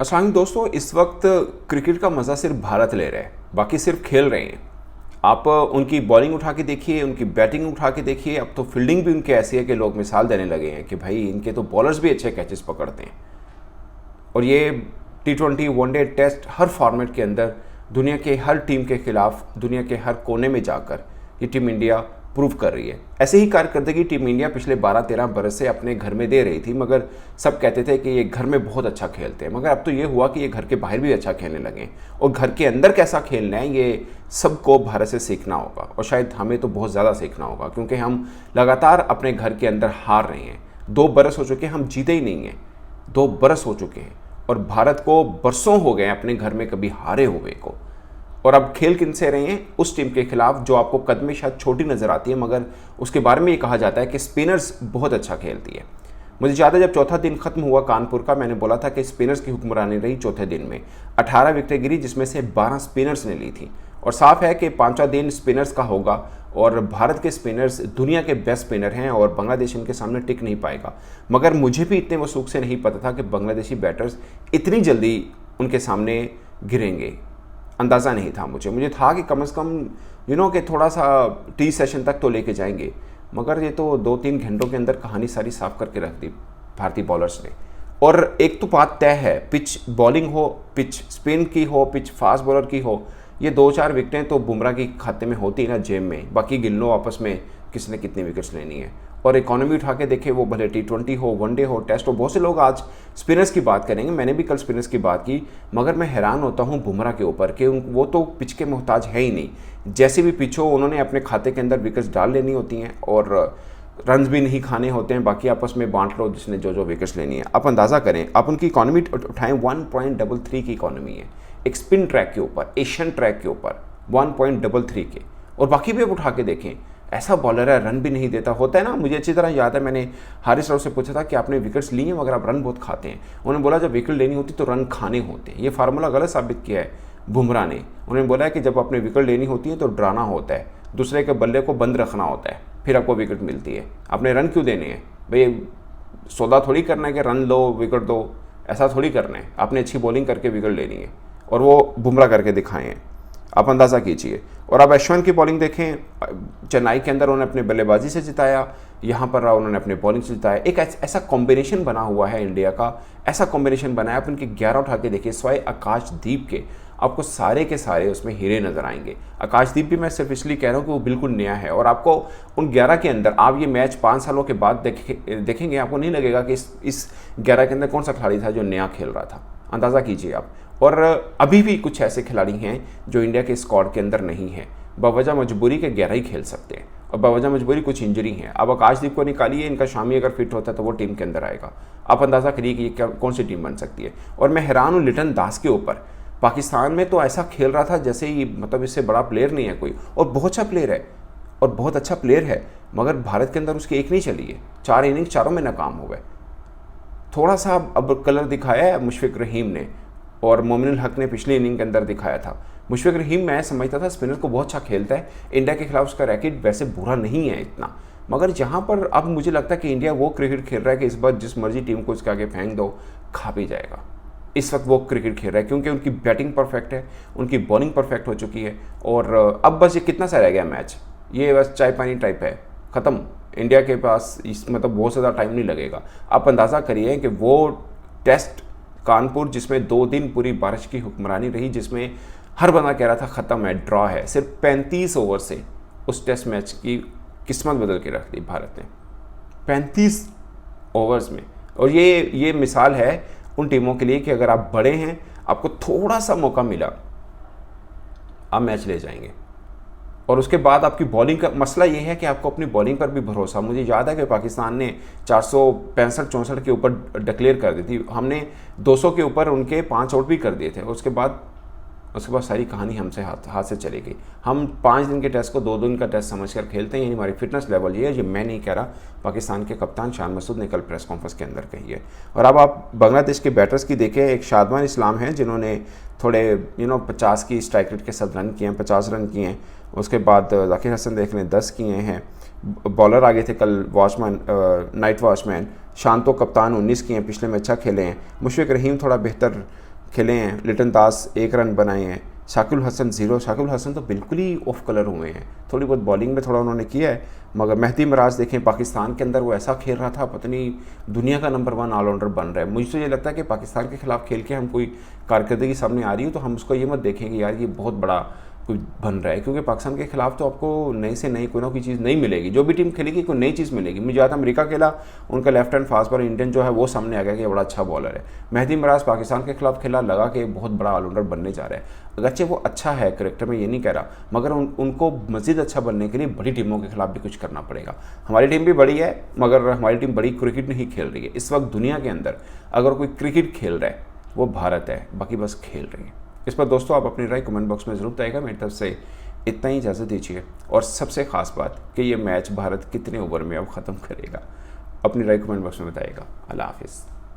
असल दोस्तों, इस वक्त क्रिकेट का मज़ा सिर्फ भारत ले रहा है, बाकी सिर्फ खेल रहे हैं। आप उनकी बॉलिंग उठा के देखिए, उनकी बैटिंग उठा के देखिए। अब तो फील्डिंग भी उनकी ऐसी है कि लोग मिसाल देने लगे हैं कि भाई इनके तो बॉलर्स भी अच्छे कैचेस पकड़ते हैं। और ये T20 वनडे टेस्ट हर फॉर्मेट के अंदर दुनिया के हर टीम के खिलाफ, दुनिया के हर कोने में जाकर ये टीम इंडिया प्रूव कर रही है। ऐसे ही कारकर्दगी टीम इंडिया पिछले 12-13 बरस से अपने घर में दे रही थी, मगर सब कहते थे कि ये घर में बहुत अच्छा खेलते हैं। मगर अब तो ये हुआ कि ये घर के बाहर भी अच्छा खेलने लगे, और घर के अंदर कैसा खेलना है ये सबको भारत से सीखना होगा। और शायद हमें तो बहुत ज़्यादा सीखना होगा, क्योंकि हम लगातार अपने घर के अंदर हार रहे हैं। 2 बरस हो चुके हैं, हम जीते ही नहीं हैं। 2 बरस हो चुके हैं और भारत को बरसों हो गए अपने घर में कभी हारे हुए को। और अब खेल किन से रहे हैं? उस टीम के खिलाफ जो आपको कद में शायद छोटी नज़र आती है, मगर उसके बारे में ये कहा जाता है कि स्पिनर्स बहुत अच्छा खेलती है। मुझे याद है जब चौथा दिन खत्म हुआ कानपुर का, मैंने बोला था कि स्पिनर्स की हुक्मरानी रही चौथे दिन में। 18 विकेटें गिरी, जिसमें से 12 स्पिनर्स ने ली थी। और साफ है कि 5वां दिन स्पिनर्स का होगा, और भारत के स्पिनर्स दुनिया के बेस्ट स्पिनर हैं और बांग्लादेश इनके सामने टिक नहीं पाएगा। मगर मुझे भी इतने वसूख से नहीं पता था कि बांग्लादेशी बैटर्स इतनी जल्दी उनके सामने गिरेंगे। अंदाज़ा नहीं था मुझे था कि कम से कम कि थोड़ा सा टी सेशन तक तो लेके जाएंगे। मगर ये तो 2-3 घंटों के अंदर कहानी सारी साफ करके रख दी भारतीय बॉलर्स ने। और एक तो बात तय है, पिच बॉलिंग हो, पिच स्पिन की हो, पिच फास्ट बॉलर की हो, ये 2-4 विकेटें तो बुमराह की खाते में होती है ना जेब में। बाकी गिन लो आपस में किसने कितनी विकेट्स लेनी है। और इकोनॉमी उठा के देखे, वो भले T20 हो, वनडे हो, टेस्ट हो। बहुत से लोग आज स्पिनर्स की बात करेंगे, मैंने भी कल स्पिनर्स की बात की, मगर मैं हैरान होता हूँ बुमराह के ऊपर कि वो तो पिच के मोहताज है ही नहीं। जैसे भी पिच हो, उन्होंने अपने खाते के अंदर विकेट्स डाल लेनी होती हैं और रन्स भी नहीं खाने होते हैं। बाकी आपस में बांट लो जिसने जो विकेट्स लेनी है। आप अंदाज़ा करें, आप उनकी इकोनॉमी उठाएं, 1.33 की इकोनॉमी है एक स्पिन ट्रैक के ऊपर, एशियन ट्रैक के ऊपर 1.33 के। और बाकी भी आप उठा के देखें, ऐसा बॉलर है रन भी नहीं देता। होता है ना, मुझे अच्छी तरह याद है, मैंने हारिस राव से पूछा था कि आपने विकेट्स लिए हैं मगर आप रन बहुत खाते हैं। उन्होंने बोला जब विकेट लेनी होती तो रन खाने होते हैं। ये फार्मूला गलत साबित किया है बुमराह ने। उन्होंने बोला है कि जब आपने विकेट लेनी होती है तो डराना होता है, दूसरे के बल्ले को बंद रखना होता है, फिर आपको विकेट मिलती है। आपने रन क्यों देने हैं भाई? सौदा थोड़ी करना है कि रन लो विकेट दो, ऐसा थोड़ी करना है। आपने अच्छी बॉलिंग करके विकेट लेनी है, और वो बुमराह करके दिखाए हैं। आप अंदाज़ा कीजिए। और अब अश्विन की बॉलिंग देखें, चेन्नई के अंदर उन्होंने अपने बल्लेबाजी से जिताया, यहाँ पर उन्होंने अपने बॉलिंग से जिताया। एक ऐसा कॉम्बिनेशन बना हुआ है इंडिया का, ऐसा कॉम्बिनेशन बनाया। आप इनके 11 उठा के देखिए, स्वाय आकाशदीप के, आपको सारे के सारे उसमें हीरे नज़र आएंगे। आकाशदीप भी मैं सिर्फ इसलिए कह रहा हूँ कि वो बिल्कुल नया है, और आपको उन 11 के अंदर आप ये मैच 5 सालों के बाद देखेंगे, आपको नहीं लगेगा कि इस 11 के अंदर कौन सा खिलाड़ी था जो नया खेल रहा था। अंदाज़ा कीजिए आप। और अभी भी कुछ ऐसे खिलाड़ी हैं जो इंडिया के स्क्वाड के अंदर नहीं है, बवजह मजबूरी के 11 ही खेल सकते हैं, और बवजह मजबूरी कुछ इंजरी है। अब आकाशदीप को निकालिए, इनका शामी अगर फिट होता है तो वो टीम के अंदर आएगा। आप अंदाज़ा करिए कि ये कौन सी टीम बन सकती है। और मैं हैरान हूँ लिटन दास के ऊपर। पाकिस्तान में तो ऐसा खेल रहा था जैसे ही मतलब इससे बड़ा प्लेयर नहीं है कोई, और बहुत अच्छा प्लेयर है, और बहुत अच्छा प्लेयर है, मगर भारत के अंदर उसकी एक नहीं चली है। 4 इनिंग चारों में नाकाम हो गए। थोड़ा सा अब कलर दिखाया है मुशफिक रहीम ने, और मोमिनुल हक ने पिछली इनिंग के अंदर दिखाया था। मुशफिक रहीम मैं समझता था स्पिनर को बहुत अच्छा खेलता है, इंडिया के खिलाफ उसका रैकेट वैसे बुरा नहीं है इतना, मगर जहाँ पर अब मुझे लगता है कि इंडिया वो क्रिकेट खेल रहा है कि इस बार जिस मर्जी टीम को इसके आगे फेंक दो खा भी जाएगा। इस वक्त वो क्रिकेट खेल रहा है क्योंकि उनकी बैटिंग परफेक्ट है, उनकी बॉलिंग परफेक्ट हो चुकी है। और अब बस ये कितना सा रह गया मैच, ये बस चाय पानी टाइप है, ख़त्म। इंडिया के पास इस मतलब बहुत ज़्यादा टाइम नहीं लगेगा। आप अंदाज़ा करिए कि वो टेस्ट कानपुर जिसमें 2 दिन पूरी बारिश की हुक्मरानी रही, जिसमें हर बंदा कह रहा था ख़त्म है, ड्रॉ है, सिर्फ 35 ओवर से उस टेस्ट मैच की किस्मत बदल के रख दी भारत ने 35 ओवर्स में। और ये मिसाल है उन टीमों के लिए कि अगर आप बड़े हैं, आपको थोड़ा सा मौका मिला, आप मैच ले जाएंगे। और उसके बाद आपकी बॉलिंग का मसला ये है कि आपको अपनी बॉलिंग पर भी भरोसा। मुझे याद है कि पाकिस्तान ने 465-64 के ऊपर डिक्लेयर कर दी थी, हमने 200 के ऊपर उनके 5 आउट भी कर दिए थे। उसके बाद सारी कहानी हमसे हाथ से चली गई। हम 5 दिन के टेस्ट को 2 दिन का टेस्ट समझकर खेलते हैं, हमारी फिटनेस लेवल ये है। ये मैं नहीं कह रहा, पाकिस्तान के कप्तान शान मसूद ने कल प्रेस कॉन्फ्रेंस के अंदर कही है। और अब आप बांग्लादेश के बैटर्स की देखें, एक शादमान इस्लाम है जिन्होंने थोड़े 50 की स्ट्राइक रेट के साथ रन किए हैं, 50 रन किए हैं। उसके बाद जाकिर हसन देख लें 10 किए हैं। बॉलर आगे थे कल वॉचमैन, नाइट वॉचमैन शांतो कप्तान 19 किए हैं, पिछले में अच्छा खेले हैं। मुशफिक रहीम थोड़ा बेहतर खेले हैं, लिटन दास 1 रन बनाए हैं, शाकिल हसन 0। शाकिल हसन तो बिल्कुल ही ऑफ कलर हुए हैं, थोड़ी बहुत बॉलिंग में थोड़ा उन्होंने किया है, मगर मेहदी मिराज देखें पाकिस्तान के अंदर वो ऐसा खेल रहा था, पता नहीं दुनिया का नंबर 1 ऑलराउंडर बन रहा है। मुझे तो ये लगता है कि पाकिस्तान के खिलाफ खेल के हम कोई कारकर्दगी सामने आ रही हो तो हम उसको ये मत देखेंगे यार ये बहुत बड़ा कोई बन रहा है, क्योंकि पाकिस्तान के खिलाफ तो आपको नई से नई कोई ना कोई चीज़ नहीं मिलेगी। जो भी टीम खेलेगी कोई नई चीज़ मिलेगी। मुझे याद है अमेरिका खेला, उनका left hand fast bowler Indian जो है वो सामने आ गया कि बड़ा अच्छा बॉलर है। मेहदी मिराज पाकिस्तान के खिलाफ खेला, लगा कि बहुत बड़ा ऑलराउंडर बनने जा रहा है। अगरचे वो अच्छा है करेक्टर में, ये नहीं कह रहा, मगर उनको मज़ीद अच्छा बनने के लिए बड़ी टीमों के खिलाफ भी कुछ करना पड़ेगा। हमारी टीम भी बड़ी है, मगर हमारी टीम बड़ी क्रिकेट नहीं खेल रही है इस वक्त। दुनिया के अंदर अगर कोई क्रिकेट खेल रहा है वो भारत है, बाकी बस खेल रही है। इस पर दोस्तों आप अपनी राय कमेंट बॉक्स में ज़रूर बताइएगा। मेरी तरफ से इतना ही इजाज़त दीजिए। और सबसे ख़ास बात कि ये मैच भारत कितने ओवर में अब ख़त्म करेगा, अपनी राय कमेंट बॉक्स में बताइएगा। अल्लाह हाफिज़।